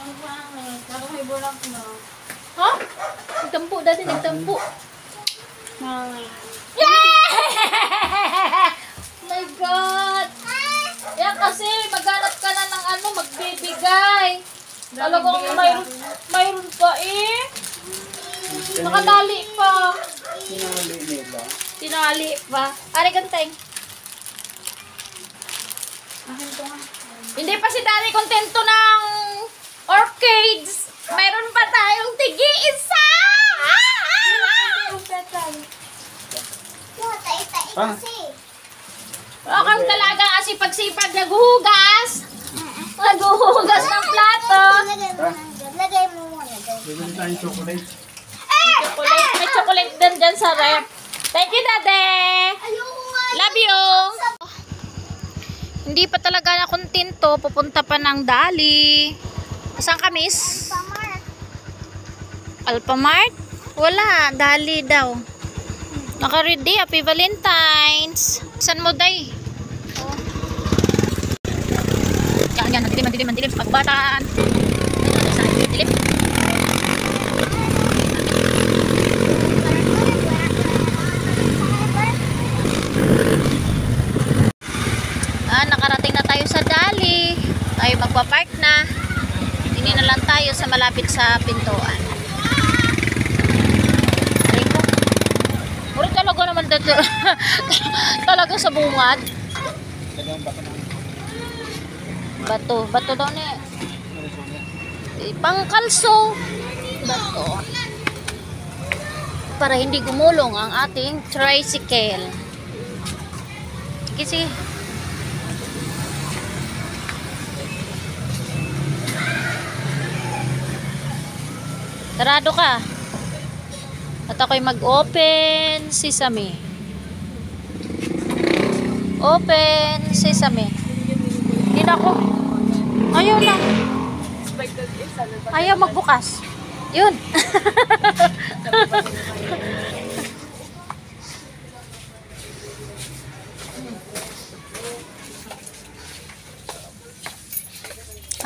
Ang pangit. Parang may bulak na. Ha? Nagtampo dati, nagtampo. Yeah! My God! Yan kasi, maghanap ka na ng ano, magbibigay. Talagang mayroon pa eh. Nakatali pa. Sinali nila. Tinali pa. Ari ganteng. Hindi pa si Daddy kontento ng orchids. Mayroon pa tayong tigi-isa. Ah, Akang talaga asipag-sipag naghuhugas. Naghuhugas ng plato. Lagay mo muna. bibili tayong chocolate. Chocolate. May chocolate din dyan sa rep. Thank you, Daddy. Ayoko nga. Love you. Hindi pa talaga na kontento. Pupunta pa ng Dali. Saan ka, miss? Pamart. Alphamart? Wala. Dali daw. Naka-ready. Happy Valentine's. Saan mo, day? Yan. Mandilim. Pagbataan. Dilim. Nakarating na tayo sa Dali. Tayo magpa-park na. Hindi na lang tayo sa malapit sa pintuan. Uri talaga naman dito. Talaga sa bungad. Bato daw ni. Pangkalso. Bato. Para hindi gumulong ang ating tricycle. Sige. Sarado ka. At ako'y mag-open sesame. Open sesame. Hindi na ako. Ayaw na. Ayaw magbukas. Yun.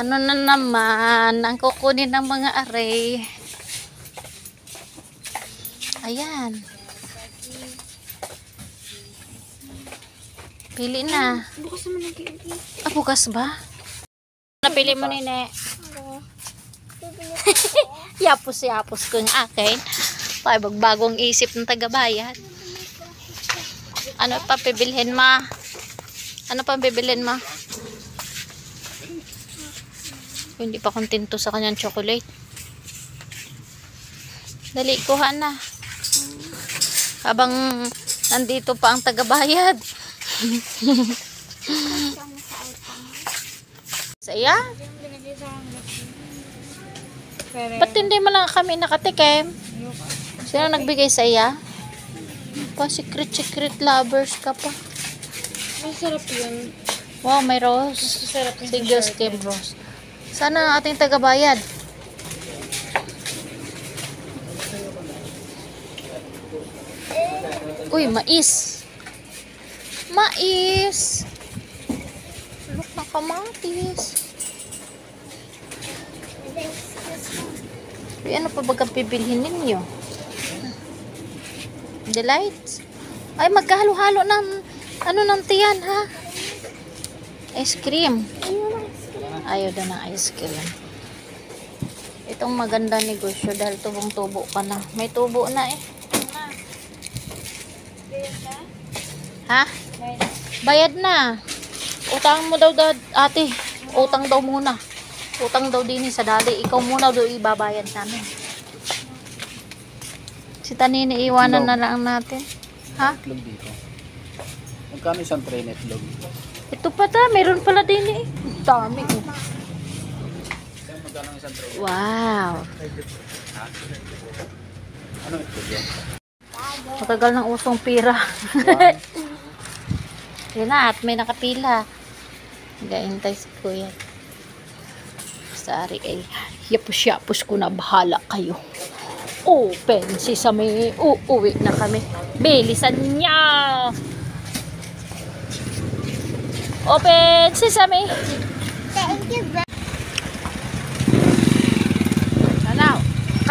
Ano na naman ang kukunin ng mga array. Ayan. Pili na. Bukas naman ang kiki. Bukas ba? Napili mo ni Ne. Yapos ko yung akin. Bagong isip ng tagabayan. Ano pa bibilhin ma? Ano pa bibilhin ma? Hindi pa kontento sa kanyang chocolate. Dali, kuha na. Habang nandito pa ang tagabayad. Saya? Ba't hindi mo lang kami nakatikim? Sino nagbigay sa iya? Pa secret lovers ka pa. Masarap yun. Wow, may rose. Masarap yun. Single stem rose. Sana ang ating tagabayad. Uy, mais. Mais. Look na kamatis. Uy, ano pa bagang pibilhin ninyo? Delights? Ay, magkahalo-halo ng ano ng tiyan, ha? Ice cream. Ayaw na ng ice cream. Itong maganda negosyo dahil tubong-tubo ka na. May tubo na eh. Ha? Bayad na. Utang mo daw ate. Utang daw muna. Utang daw din sa Dali. Ikaw muna daw ibabayad namin. Si Tanini iwanan na lang natin. Ha? Itlog dito. Magkano isang tray na itlog? Ito pa ta. Meron pala din eh. Dami oh. Magkano isang tray? Wow. Ano itlog yan? Matagal ng usong pira. Yan na, at may nakapila. Nagaintay si Kuya. Sari ay yapos-yapos ko na, bahala kayo. Open sesame. Uuwi na kami. Bilisan niya. Open sesame. Thank you, bro.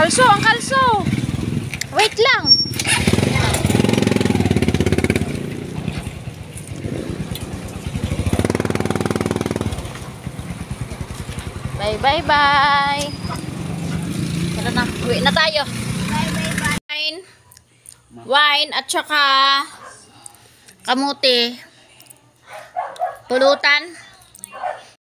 Kalso, ang kalso. Wait lang. Bye, bye, bye. Tara na, uwi na tayo. Bye, bye, bye. Wine at saka kamuti. Pulutan.